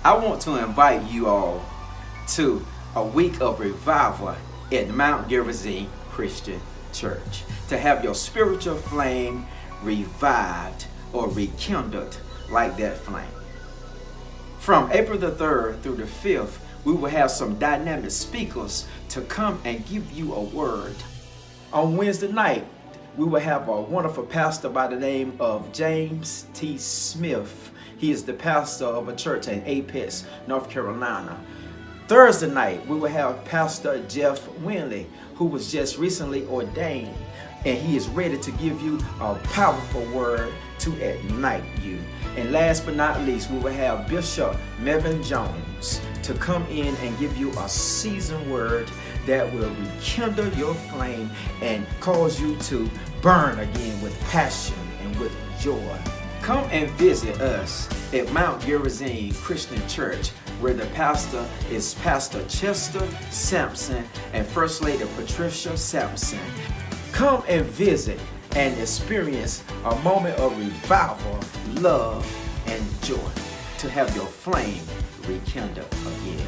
I want to invite you all to a week of revival at Mount Gerizim Christian Church to have your spiritual flame revived or rekindled like that flame. From April the 3rd through the 5th, we will have some dynamic speakers to come and give you a word. On Wednesday night, we will have a wonderful pastor by the name of James T. Smith. He is the pastor of a church in Apex, North Carolina. Thursday night, we will have Pastor Jeff Winley, who was just recently ordained, and he is ready to give you a powerful word to ignite you. And last but not least, we will have Bishop Melvin Jones to come in and give you a seasoned word that will rekindle your flame and cause you to burn again with passion and with joy. Come and visit us at Mount Gerizim Christian Church, where the pastor is Pastor Chester Sampson and First Lady Patricia Sampson. Come and visit and experience a moment of revival, love, and joy to have your flame rekindled again.